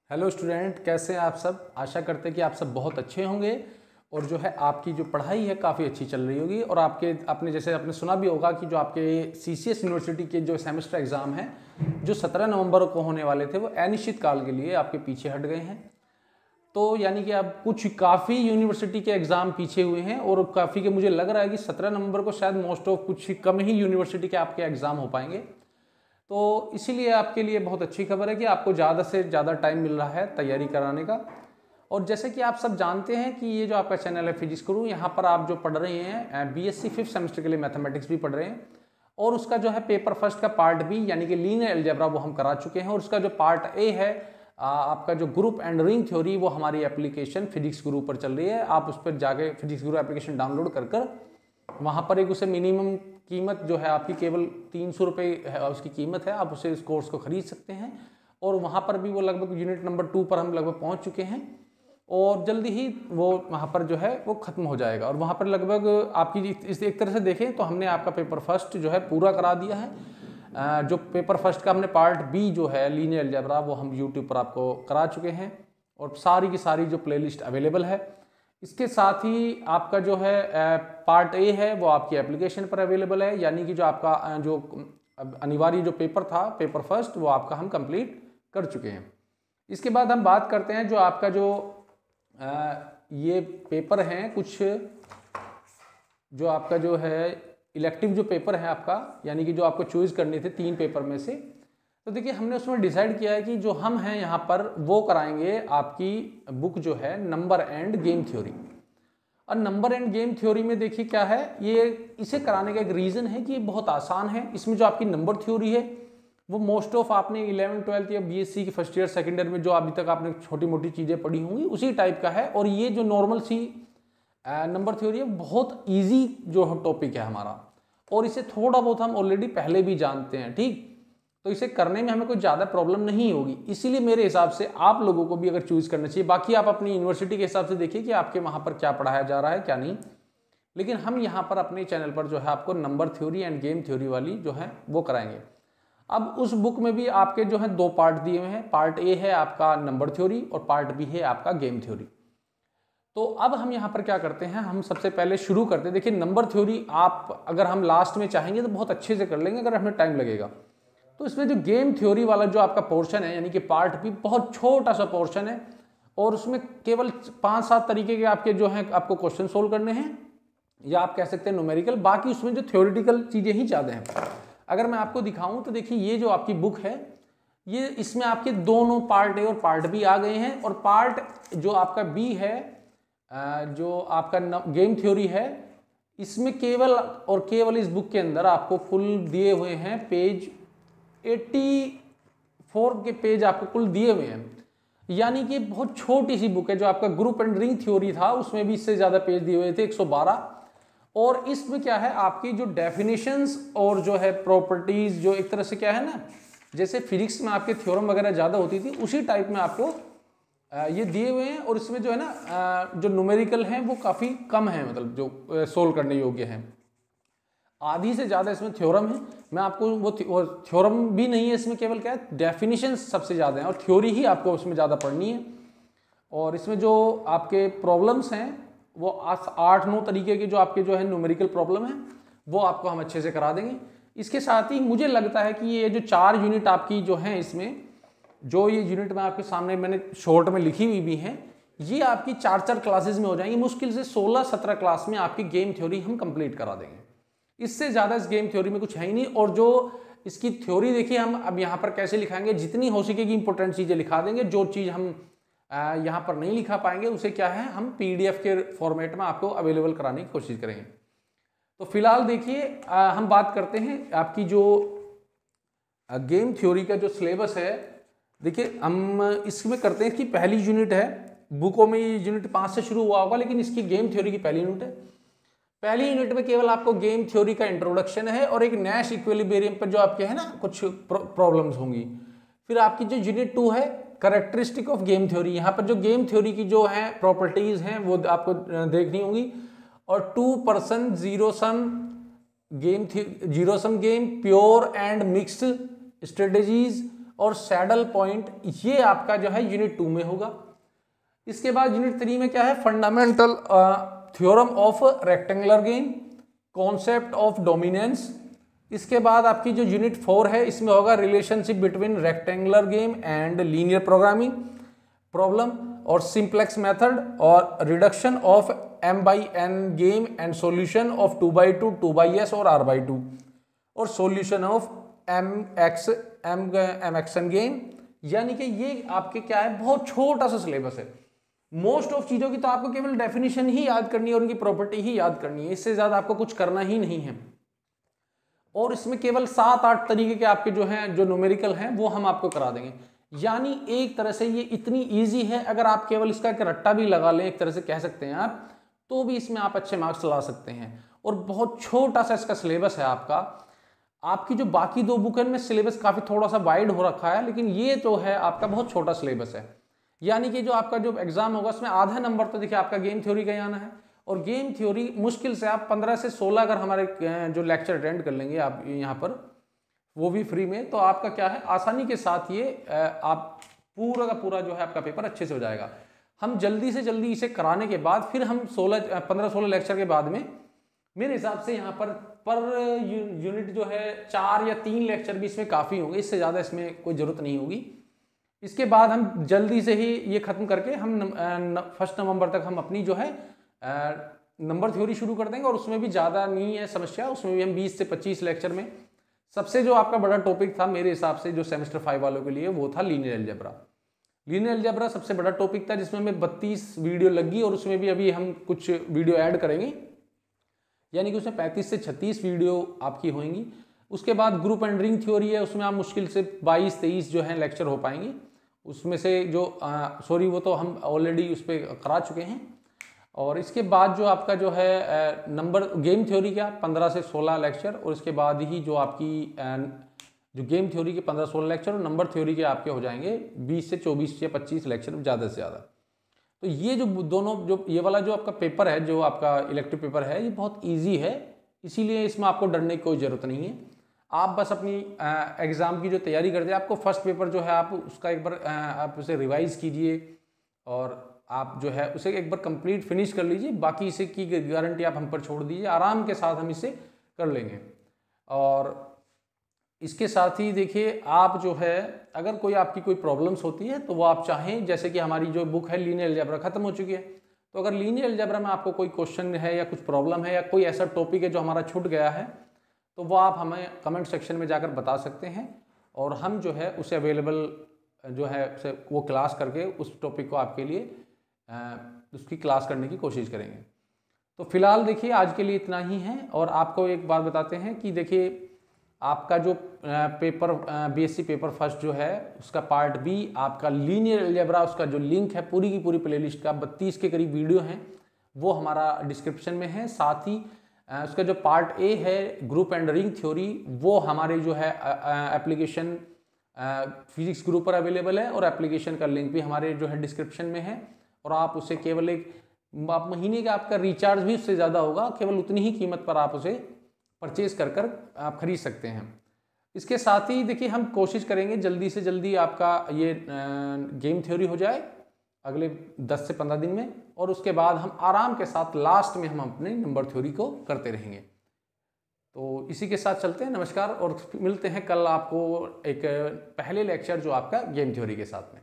Hello student, कैसे हैं आप सब। आशा करते हैं कि आप सब बहुत अच्छे होंगे और जो है आपकी जो पढ़ाई है काफ़ी अच्छी चल रही होगी। और आपने सुना भी होगा कि जो आपके सीसीएस यूनिवर्सिटी के जो सेमेस्टर एग्ज़ाम हैं जो 17 नवंबर को होने वाले थे वो अनिश्चित काल के लिए आपके पीछे हट गए हैं। तो यानी कि अब कुछ काफ़ी यूनिवर्सिटी के एग्ज़ाम पीछे हुए हैं और काफ़ी के मुझे लग रहा है कि 17 नवंबर को शायद मोस्ट ऑफ कुछ कम ही यूनिवर्सिटी के आपके एग्ज़ाम हो पाएंगे। तो इसीलिए आपके लिए बहुत अच्छी खबर है कि आपको ज़्यादा से ज़्यादा टाइम मिल रहा है तैयारी कराने का। और जैसे कि आप सब जानते हैं कि ये जो आपका चैनल है फिजिक्स गुरु, यहाँ पर आप जो पढ़ रहे हैं बीएससी 5th सेमेस्टर के लिए मैथमेटिक्स भी पढ़ रहे हैं और उसका जो है पेपर फर्स्ट का पार्ट बी यानी कि लीनियर अलजेब्रा वो हम करा चुके हैं। और उसका जो पार्ट ए है आपका जो ग्रुप एंड रिंग थ्योरी वो हमारी एप्लीकेशन फिजिक्स गुरु पर चल रही है। आप उस पर जाके फिजिक्स गुरु एप्लीकेशन डाउनलोड कर वहाँ पर एक उसे मिनिमम कीमत जो है आपकी केवल 300 रुपये है उसकी कीमत है। आप उसे इस कोर्स को खरीद सकते हैं और वहाँ पर भी वो लगभग यूनिट नंबर 2 पर हम लगभग पहुँच चुके हैं और जल्दी ही वो वहाँ पर जो है वो ख़त्म हो जाएगा। और वहाँ पर लगभग आपकी इस एक तरह से देखें तो हमने आपका पेपर फर्स्ट जो है पूरा करा दिया है। जो पेपर फर्स्ट का हमने पार्ट बी जो है लीनियर अलजेब्रा वो हम यूट्यूब पर आपको करा चुके हैं और सारी की सारी जो प्लेलिस्ट अवेलेबल है। इसके साथ ही आपका जो है पार्ट ए है वो आपकी एप्लीकेशन पर अवेलेबल है, यानी कि जो आपका जो अनिवार्य जो पेपर था पेपर फर्स्ट वो आपका हम कंप्लीट कर चुके हैं। इसके बाद हम बात करते हैं जो आपका जो ये पेपर हैं कुछ जो आपका जो है इलेक्टिव जो पेपर है आपका, यानी कि जो आपको चॉइस करने थे 3 पेपर में से। तो देखिए हमने उसमें डिसाइड किया है कि जो हम हैं यहाँ पर वो कराएंगे आपकी बुक जो है नंबर एंड गेम थ्योरी। और नंबर एंड गेम थ्योरी में देखिए क्या है, ये इसे कराने का एक रीज़न है कि ये बहुत आसान है। इसमें जो आपकी नंबर थ्योरी है वो मोस्ट ऑफ आपने 11th 12th या बीएससी की फर्स्ट ईयर सेकेंड ईयर में जो अभी तक आपने छोटी मोटी चीज़ें पढ़ी होंगी उसी टाइप का है। और ये जो नॉर्मल सी नंबर थ्योरी है बहुत ईजी जो टॉपिक है हमारा और इसे थोड़ा बहुत हम ऑलरेडी पहले भी जानते हैं, ठीक। तो इसे करने में हमें कोई ज़्यादा प्रॉब्लम नहीं होगी। इसीलिए मेरे हिसाब से आप लोगों को भी अगर चूज़ करना चाहिए, बाकी आप अपनी यूनिवर्सिटी के हिसाब से देखिए कि आपके वहाँ पर क्या पढ़ाया जा रहा है क्या नहीं, लेकिन हम यहाँ पर अपने चैनल पर जो है आपको number theory end game theory वाली जो है वो कराएंगे। अब उस बुक में भी आपके जो है 2 पार्ट दिए हुए हैं। पार्ट ए है आपका नंबर थ्योरी और पार्ट बी है आपका गेम थ्योरी। तो अब हम यहाँ पर क्या करते हैं, हम सबसे पहले शुरू करते हैं। देखिए नंबर थ्योरी आप अगर हम लास्ट में चाहेंगे तो बहुत अच्छे से कर लेंगे अगर हमें टाइम लगेगा। तो इसमें जो गेम थ्योरी वाला जो आपका पोर्शन है यानी कि पार्ट बी बहुत छोटा सा पोर्शन है और उसमें केवल 5-7 तरीके के आपके जो हैं आपको क्वेश्चन सोल्व करने हैं या आप कह सकते हैं न्यूमेरिकल। बाकी उसमें जो थ्योरेटिकल चीज़ें ही ज़्यादा हैं। अगर मैं आपको दिखाऊं तो देखिए ये जो आपकी बुक है ये इसमें आपके दोनों पार्ट ए और पार्ट बी आ गए हैं। और पार्ट जो आपका बी है जो आपका गेम थ्योरी है इसमें केवल और केवल इस बुक के अंदर आपको कुल दिए हुए हैं पेज 84 के पेज आपको कुल दिए हुए हैं, यानी कि बहुत छोटी सी बुक है। जो आपका ग्रुप एंड रिंग थ्योरी था उसमें भी इससे ज़्यादा पेज दिए हुए थे 112। और इसमें क्या है आपकी जो डेफिनेशंस और जो है प्रॉपर्टीज जो एक तरह से क्या है ना, जैसे फिजिक्स में आपके थ्योरम वगैरह ज़्यादा होती थी उसी टाइप में आपको ये दिए हुए हैं। और इसमें जो है ना जो न्यूमेरिकल हैं वो काफ़ी कम है, मतलब जो सोल्व करने योग्य हैं। आधी से ज़्यादा इसमें थ्योरम है। मैं आपको वो थ्योरम भी नहीं है इसमें, केवल क्या है डेफिनेशन सबसे ज़्यादा हैं और थ्योरी ही आपको उसमें ज़्यादा पढ़नी है। और इसमें जो आपके प्रॉब्लम्स हैं वो 8-9 तरीके के जो आपके जो है न्यूमेरिकल प्रॉब्लम है वो आपको हम अच्छे से करा देंगे। इसके साथ ही मुझे लगता है कि ये जो 4 यूनिट आपकी जो हैं इसमें जो ये यूनिट में आपके सामने मैंने शॉर्ट में लिखी हुई भी हैं ये आपकी 4-4 क्लासेज में हो जाएंगी। मुश्किल से 16-17 क्लास में आपकी गेम थ्योरी हम कंप्लीट करा देंगे। इससे ज़्यादा इस गेम थ्योरी में कुछ है ही नहीं। और जो इसकी थ्योरी देखिए हम अब यहाँ पर कैसे लिखाएंगे, जितनी हो सकेगी इंपॉर्टेंट चीज़ें लिखा देंगे। जो चीज़ हम यहाँ पर नहीं लिखा पाएंगे उसे क्या है हम PDF के फॉर्मेट में आपको अवेलेबल कराने की कोशिश करेंगे। तो फिलहाल देखिए हम बात करते हैं आपकी जो गेम थ्योरी का जो सिलेबस है। देखिए हम इसमें करते हैं कि पहली यूनिट है, बुकों में ये यूनिट 5 से शुरू हुआ होगा लेकिन इसकी गेम थ्योरी की पहली यूनिट है। पहली यूनिट में केवल आपको गेम थ्योरी का इंट्रोडक्शन है और एक नैश इक्विलिब्रियम पर जो आपके है ना कुछ प्रॉब्लम्स होंगी। फिर आपकी जो यूनिट 2 है कैरेक्टरिस्टिक ऑफ गेम थ्योरी, यहाँ पर जो गेम थ्योरी की जो है प्रॉपर्टीज हैं वो आपको देखनी होंगी। और 2% zero sum game, pure and mixed strategies और सैडल पॉइंट, ये आपका जो है यूनिट 2 में होगा। इसके बाद यूनिट 3 में क्या है, fundamental theorem of rectangular game, concept of dominance. इसके बाद आपकी जो यूनिट 4 है इसमें होगा relationship between rectangular game and linear programming problem और सिंप्लेक्स मेथड और reduction of m/n game and solution of 2x2, 2x और r/2 और सॉल्यूशन ऑफ mxn गेम। यानी कि ये आपके क्या है, बहुत छोटा सा सिलेबस है। मोस्ट ऑफ चीजों की तो आपको केवल डेफिनेशन ही याद करनी है और उनकी प्रॉपर्टी ही याद करनी है, इससे ज्यादा आपको कुछ करना ही नहीं है। और इसमें केवल 7-8 तरीके के आपके जो हैं, जो न्यूमेरिकल हैं, वो हम आपको करा देंगे। यानी एक तरह से ये इतनी इजी है, अगर आप केवल इसका एक रट्टा भी लगा लें, एक तरह से कह सकते हैं आप, तो भी इसमें आप अच्छे मार्क्स ला सकते हैं। और बहुत छोटा सा इसका सिलेबस है आपका। आपकी जो बाकी 2 बुक है इनमें सिलेबस काफी थोड़ा सा वाइड हो रखा है, लेकिन ये जो है आपका बहुत छोटा सिलेबस है। यानी कि जो आपका जो एग्जाम होगा उसमें आधा नंबर तो देखिए आपका गेम थ्योरी का ही आना है। और गेम थ्योरी मुश्किल से आप 15 से 16 अगर हमारे जो लेक्चर अटेंड कर लेंगे आप यहाँ पर, वो भी फ्री में, तो आपका क्या है, आसानी के साथ ये आप पूरा का पूरा जो है आपका पेपर अच्छे से हो जाएगा। हम जल्दी से जल्दी इसे कराने के बाद फिर हम 15-16 लेक्चर के बाद में मेरे हिसाब से यहाँ पर यूनिट जो है 4 या 3 लेक्चर भी इसमें काफ़ी होंगे, इससे ज़्यादा इसमें कोई ज़रूरत नहीं होगी। इसके बाद हम जल्दी से ही ये ख़त्म करके हम 1 नवंबर तक हम अपनी जो है नंबर थ्योरी शुरू कर देंगे। और उसमें भी ज़्यादा नहीं है समस्या, उसमें भी हम 20 से 25 लेक्चर में सबसे जो आपका बड़ा टॉपिक था मेरे हिसाब से जो सेमेस्टर 5 वालों के लिए, वो था लीनियर अलजेब्रा। लीनियर अलजेब्रा सबसे बड़ा टॉपिक था, जिसमें हमें 32 वीडियो लगी और उसमें भी अभी हम कुछ वीडियो ऐड करेंगे, यानी कि उसमें 35 से 36 वीडियो आपकी होंगी। उसके बाद ग्रुप एंड रिंग थ्योरी है, उसमें आप मुश्किल से 22-23 जो है लेक्चर हो पाएंगे। उसमें से जो सॉरी वो तो हम ऑलरेडी उस पर करा चुके हैं। और इसके बाद जो आपका जो है नंबर गेम थ्योरी का 15 से 16 लेक्चर, और इसके बाद ही जो आपकी जो गेम थ्योरी के 15-16 लेक्चर और नंबर थ्योरी के आपके हो जाएंगे 20 से 24 या 25 लेक्चर ज़्यादा से ज़्यादा। तो ये जो दोनों जो ये वाला जो आपका पेपर है, जो आपका इलेक्टिव पेपर है, ये बहुत ईजी है, इसीलिए इसमें आपको डरने की कोई ज़रूरत नहीं है। आप बस अपनी एग्ज़ाम की जो तैयारी करते हैं, आपको फर्स्ट पेपर जो है आप उसका एक बार आप उसे रिवाइज़ कीजिए और आप जो है उसे एक बार कंप्लीट फिनिश कर लीजिए। बाकी इसे की गारंटी आप हम पर छोड़ दीजिए, आराम के साथ हम इसे कर लेंगे। और इसके साथ ही देखिए, आप जो है अगर कोई आपकी कोई प्रॉब्लम्स होती है तो वो आप चाहें, जैसे कि हमारी जो बुक है लीनियर अलजेब्रा ख़त्म हो चुकी है, तो अगर लीनियर अलजेब्रा में आपको कोई क्वेश्चन है या कुछ प्रॉब्लम है या कोई ऐसा टॉपिक है जो हमारा छूट गया है, तो वो आप हमें कमेंट सेक्शन में जाकर बता सकते हैं और हम जो है उसे अवेलेबल जो है उसे वो क्लास करके उस टॉपिक को आपके लिए उसकी क्लास करने की कोशिश करेंगे। तो फिलहाल देखिए आज के लिए इतना ही है। और आपको एक बात बताते हैं कि देखिए आपका जो पेपर बीएससी पेपर फर्स्ट जो है उसका पार्ट बी आपका लीनियर अलजेब्रा, उसका जो लिंक है पूरी की पूरी प्लेलिस्ट का 32 के करीब वीडियो हैं, वो हमारा डिस्क्रिप्शन में है। साथ ही उसका जो पार्ट ए है ग्रुप एंड रिंग थ्योरी, वो हमारे जो है एप्लीकेशन फिजिक्स ग्रुप पर अवेलेबल है और एप्लीकेशन का लिंक भी हमारे जो है डिस्क्रिप्शन में है। और आप उसे केवल आप महीने का आपका रिचार्ज भी उससे ज़्यादा होगा, केवल उतनी ही कीमत पर आप उसे परचेज कर आप खरीद सकते हैं। इसके साथ ही देखिए हम कोशिश करेंगे जल्दी से जल्दी आपका ये गेम थ्योरी हो जाए अगले 10 से 15 दिन में, और उसके बाद हम आराम के साथ लास्ट में हम अपने नंबर थ्योरी को करते रहेंगे। तो इसी के साथ चलते हैं, नमस्कार, और मिलते हैं कल आपको एक पहले लेक्चर जो आपका गेम थ्योरी के साथ में।